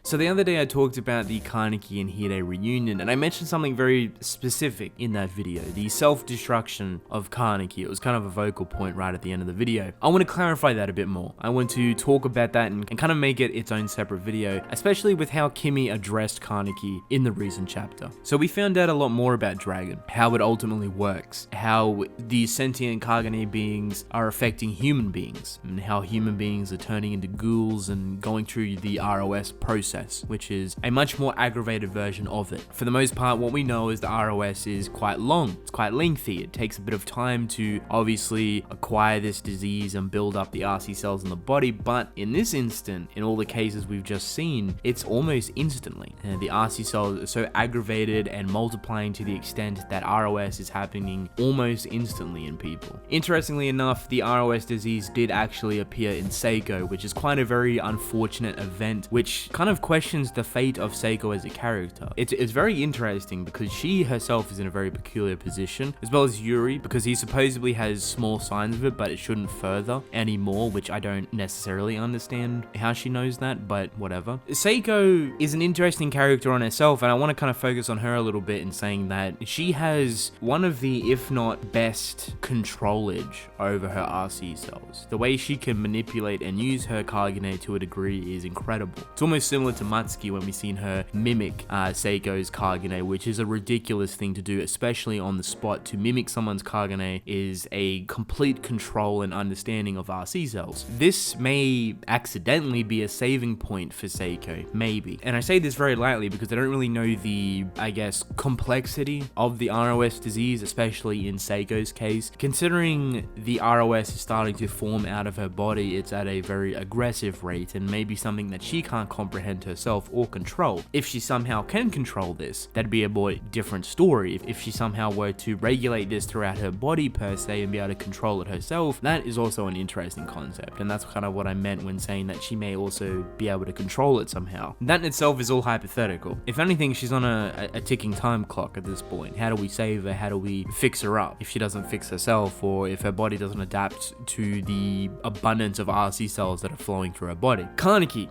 So the other day I talked about the Kaneki and Hide reunion, and I mentioned something very specific in that video, the self-destruction of Kaneki. It was kind of a vocal point right at the end of the video. I want to clarify that a bit more. I want to talk about that and kind of make it its own separate video, especially with how Kimi addressed Kaneki in the recent chapter. So we found out a lot more about Dragon, how it ultimately works, how the sentient Kagane beings are affecting human beings, and how human beings are turning into ghouls and going through the ROS process, which is a much more aggravated version of it. For the most part, what we know is the ROS is quite long, it's quite lengthy, it takes a bit of time to obviously acquire this disease and build up the RC cells in the body, but in this instant, in all the cases we've just seen, it's almost instantly. And the RC cells are so aggravated and multiplying to the extent that ROS is happening almost instantly in people. Interestingly enough, the ROS disease did actually appear in Saiko, which is quite a very unfortunate event, which kind of questions the fate of Saiko as a character. It's very interesting because she herself is in a very peculiar position, as well as Yuri, because he supposedly has small signs of it, but it shouldn't further anymore, which I don't necessarily understand how she knows that, but whatever. Saiko is an interesting character on herself, and I want to kind of focus on her a little bit in saying that she has one of the, if not best, controlage over her RC cells. The way she can manipulate and use her Kagane to a degree is incredible. It's almost similar to Matsuki when we seen her mimic Seiko's Kagane, which is a ridiculous thing to do, especially on the spot. To mimic someone's Kagane is a complete control and understanding of RC cells. This may accidentally be a saving point for Saiko, maybe. And I say this very lightly because I don't really know the, I guess, complexity of the ROS disease, especially in Seiko's case. Considering the ROS is starting to form out of her body, it's at a very aggressive rate and maybe something that she can't comprehend herself or control. If she somehow can control this, that'd be a more different story. If she somehow were to regulate this throughout her body per se and be able to control it herself, that is also an interesting concept, and that's kind of what I meant when saying that she may also be able to control it somehow. That in itself is all hypothetical. If anything, she's on a ticking time clock at this point. How do we save her? How do we fix her up if she doesn't fix herself, or if her body doesn't adapt to the abundance of RC cells that are flowing through her body? Kaneki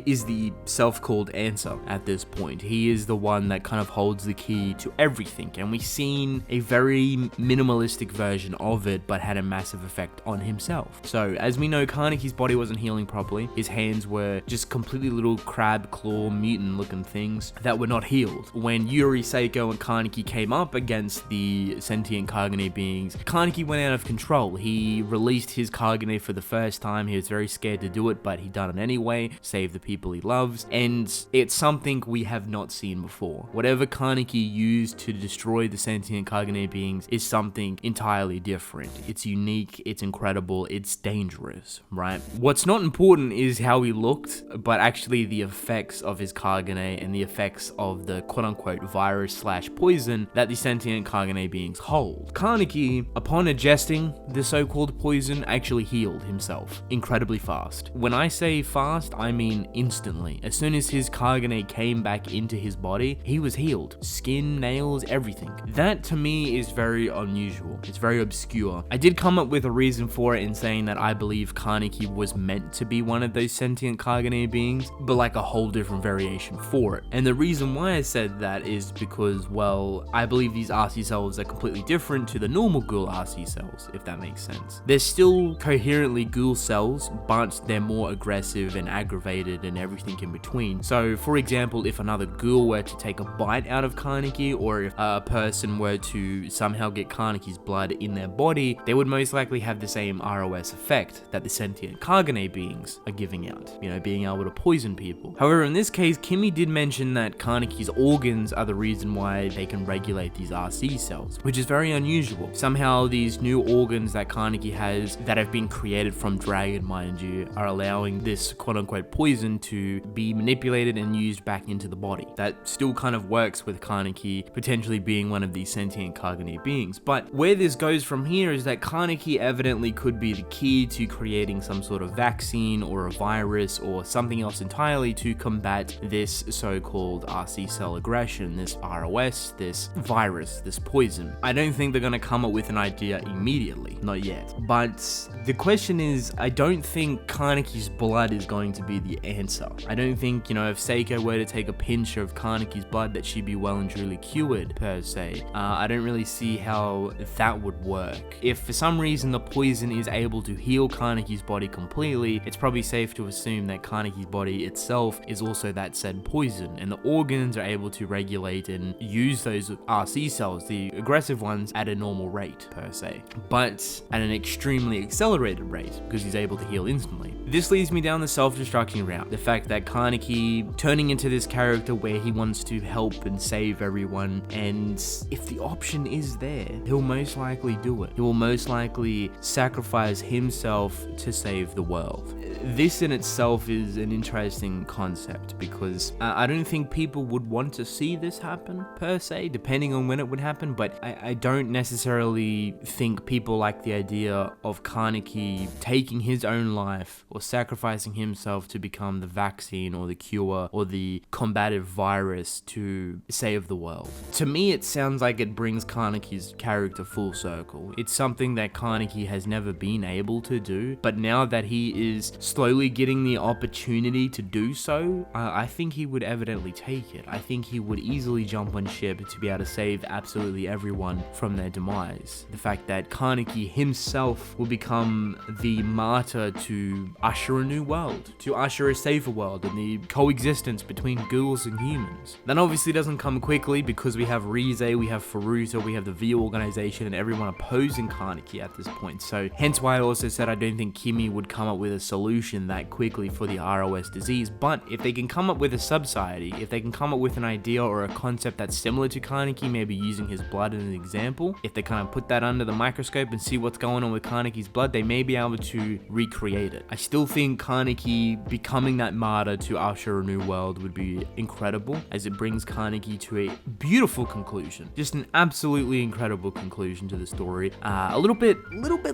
is the self-called answer at this point. He is the one that kind of holds the key to everything, and we've seen a very minimalistic version of it, but had a massive effect on himself. So as we know, Kaneki's body wasn't healing properly. His hands were just completely little crab claw mutant looking things that were not healed. When Yuri, Saiko, and Kaneki came up against the sentient Kagane beings, Kaneki went out of control. He released his Kagane for the first time. He was very scared to do it, but he done it anyway, saved the people he loves, and it's something we have not seen before. Whatever Kaneki used to destroy the sentient Kagane beings is something entirely different. It's unique, it's incredible, it's dangerous, right? What's not important is how he looked, but actually the effects of his Kagane and the effects of the quote-unquote virus/poison that the sentient Kagane beings hold. Kaneki, upon ingesting the so-called poison, actually healed himself incredibly fast. When I say fast, I mean instantly. As soon as his Kagane came back into his body, he was healed. Skin, nails, everything. That to me is very unusual. It's very obscure. I did come up with a reason for it in saying that I believe Kaneki was meant to be one of those sentient Kagane beings, but like a whole different variation for it. And the reason why I said that is because, well, I believe these RC cells are completely different to the normal Ghoul RC cells, if that makes sense. They're still coherently Ghoul cells, but they're more aggressive and aggravated and everything in between. So, for example, if another Ghoul were to take a bite out of Kaneki, or if a person were to somehow get Kaneki's blood in their body, they would most likely have the same ROS effect that the sentient Kagane beings are giving out, you know, being able to poison people. However, in this case, Kimi did mention that Kaneki's organs are the reason why they can regulate these RC cells, which is very unusual. Somehow these new organs that Kaneki has that have been created from Dragon, mind you, are allowing this quote-unquote poison to be manipulated and used back into the body. That still kind of works with Kaneki potentially being one of these sentient Kagane beings. But where this goes from here is that Kaneki evidently could be the key to creating some sort of vaccine or a virus or something else entirely to combat this so-called RC cell aggression, this ROS, this virus, this poison. I don't think they're going to come up with an idea immediately, not yet. But the question is, I don't think Kaneki's blood is going to be the answer. I don't think, if Saiko were to take a pinch of Kaneki's blood, that she'd be well and truly cured, per se. I don't really see how that would work. If for some reason the poison is able to heal Kaneki's body completely, it's probably safe to assume that Kaneki's body itself is also that said poison, and the organs are able to regulate and use those RC cells, the aggressive ones, at a normal rate, per se, but at an extremely accelerated rate, because he's able to heal instantly. This leads me down the self-destructing route. The fact that Kaneki turning into this character where he wants to help and save everyone, and if the option is there, he'll most likely do it. He will most likely sacrifice himself to save the world. This in itself is an interesting concept, because I don't think people would want to see this happen, per se, depending on when it would happen, but I don't necessarily think people like the idea of Kaneki taking his own life or sacrificing himself to become the vaccine or the cure or the combative virus to save the world. To me, it sounds like it brings Kaneki's character full circle. It's something that Kaneki has never been able to do, but now that he is slowly getting the opportunity to do so, I think he would evidently take it. I think he would easily jump on ship to be able to save absolutely everyone from their demise. The fact that Kaneki himself will become the martyr to usher a new world, to usher a safer world and the coexistence between ghouls and humans. That obviously doesn't come quickly, because we have Rize, we have Furuta, we have the V organization, and everyone opposing Kaneki at this point. So hence why I also said I don't think Kimi would come up with a solution that quickly for the ROS disease, but if they can come up with a subsidy, if they can come up with an idea or a concept that's similar to Kaneki, maybe using his blood as an example, if they kind of put that under the microscope and see what's going on with Kaneki's blood, they may be able to recreate it. I still think Kaneki becoming that martyr to usher a new world would be incredible, as it brings Kaneki to a beautiful conclusion. Just an absolutely incredible conclusion to the story. A little bit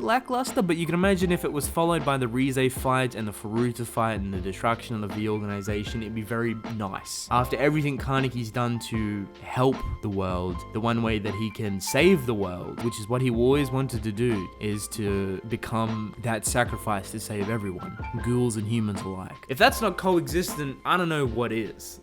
lackluster, but you can imagine if it was followed by the Rize fight and the Furuta fight and the destruction of the V organization, it'd be very nice. After everything Kaneki's done to help the world, the one way that he can save the world, which is what he always wanted to do, is to become that sacrifice to save everyone, ghouls and humans alike. If that's not coexistent, I don't know what is.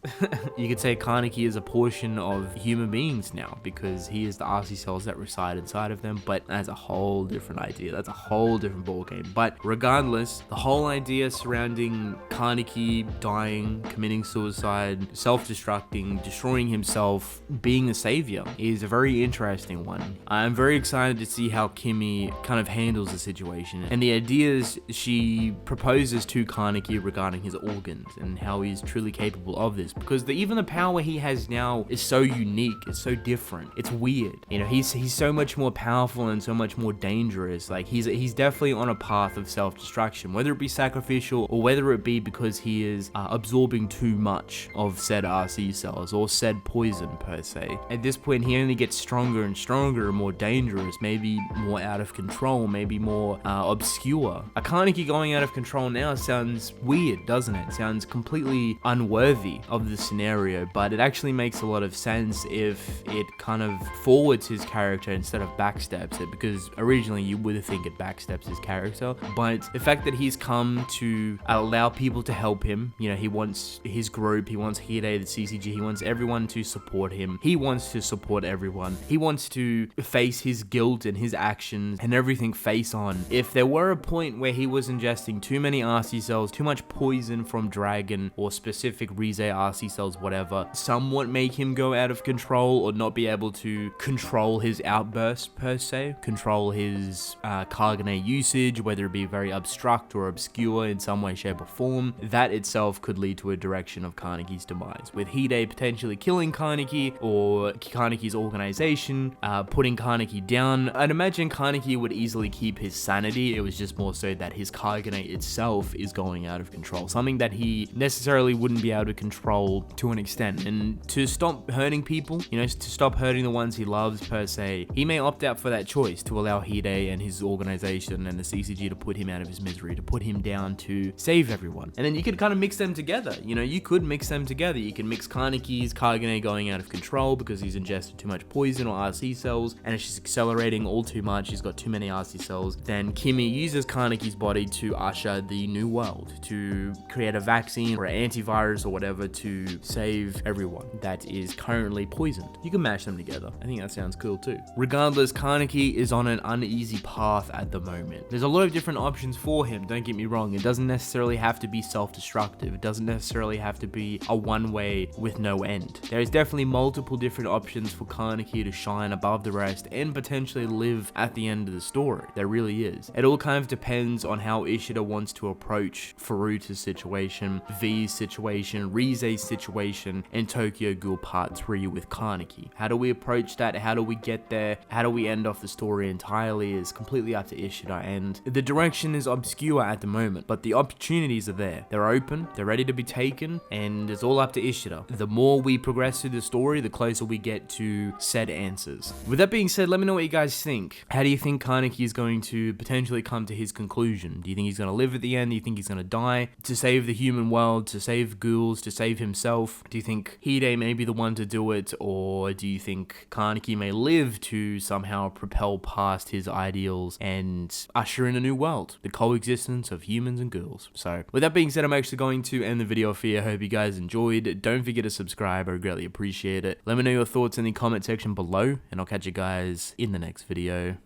You could say Kaneki is a portion of human beings now, because he is the RC cells that reside inside of them, but that's a whole different idea. That's a whole different ballgame. But regardless, the whole idea surrounding Kaneki dying, committing suicide, self-destructing, destroying himself, being a savior is a very interesting one. I'm very excited to see how Kimi kind of handles the situation and the ideas she proposes to Kaneki regarding his organs and how he's truly capable of this, because even the power he has now is so unique, it's so different, it's weird. He's so much more powerful and so much more dangerous. Like he's definitely on a path of self-destruction, whether it be sacrificial or whether it be because he is absorbing too much of said RC cells or said poison, per se. At this point, he only gets stronger and stronger and more dangerous, maybe more out of control, maybe more obscure. A Kaneki going out of control now sounds weird, doesn't it? Sounds completely unworthy of the scenario, but it actually makes a lot of sense if it kind of forwards his character instead of backsteps it, because originally you would think it backsteps his character, but the fact that he's come to allow people to help him, he wants his group, he wants Hide, the CCG, he wants everyone to support him, he wants to support everyone, he wants to face his guilt and his actions and everything face on. If there were a point where he was ingesting too many RC cells, too much poison from Dragon or specific Rize RC cells, whatever, somewhat make him go out of control or not be able to control his outburst, per se, control his Kagane usage, whether it be very abstract or obscure in some way, shape or form, that itself could lead to a direction of Kaneki's demise, with Hide potentially killing Kaneki or Kaneki's organization putting Kaneki down. I'd imagine Kaneki would easily keep his sanity. It was just more so that his Kagane itself is going out of control, something that he necessarily wouldn't be able to control to an extent. And to stop hurting people, to stop hurting the ones he loves, per se, he may opt out for that choice to allow Hide and his organization and the CCG to put him out of his misery, to put him down to save everyone. And then you could kind of mix them together. You know, you could mix them together. You can mix Kaneki's Kagane going out of control because he's ingested too much poison or RC cells and it's just accelerating all too much. He's got too many RC cells. Then Kimi uses Kaneki's body to usher the new world, to create a vaccine or an antivirus or whatever to save everyone that is currently poisoned. You can mash them together. I think that sounds cool too. Regardless, Kaneki is on an uneasy path at the moment. There's a lot of different options for him, don't get me wrong. It doesn't necessarily have to be self-destructive. It doesn't necessarily have to be a one-way with no end. There's definitely multiple different options for Kaneki to shine above the rest and potentially live at the end of the story. There really is. It all kind of depends on how Ishida wants to approach Furuta's situation, V's situation, Rize's situation, and Tokyo Ghoul Part 3 with Kaneki. How do we approach that? How do we get there? How do we end off the story entirely is completely up to Ishida, and the direction is obscure at the moment, but the opportunities are there. They're open, they're ready to be taken, and it's all up to Ishida. The more we progress through the story, the closer we get to said answers. With that being said, let me know what you guys think. How do you think Kaneki is going to potentially come to his conclusion? Do you think he's going to live at the end? Do you think he's going to die to save the human world, to save ghouls, to save himself? Do you think Hide may be the one to do it, or do you think Kaneki may live to somehow propel past his ideals and usher in a new world, the coexistence of humans and ghouls? So with that being said, I'm actually going to end the video for you. I hope you guys enjoyed. Don't forget to subscribe, I greatly appreciate it. Let me know your thoughts in the comment section below, and I'll catch you guys in the next video.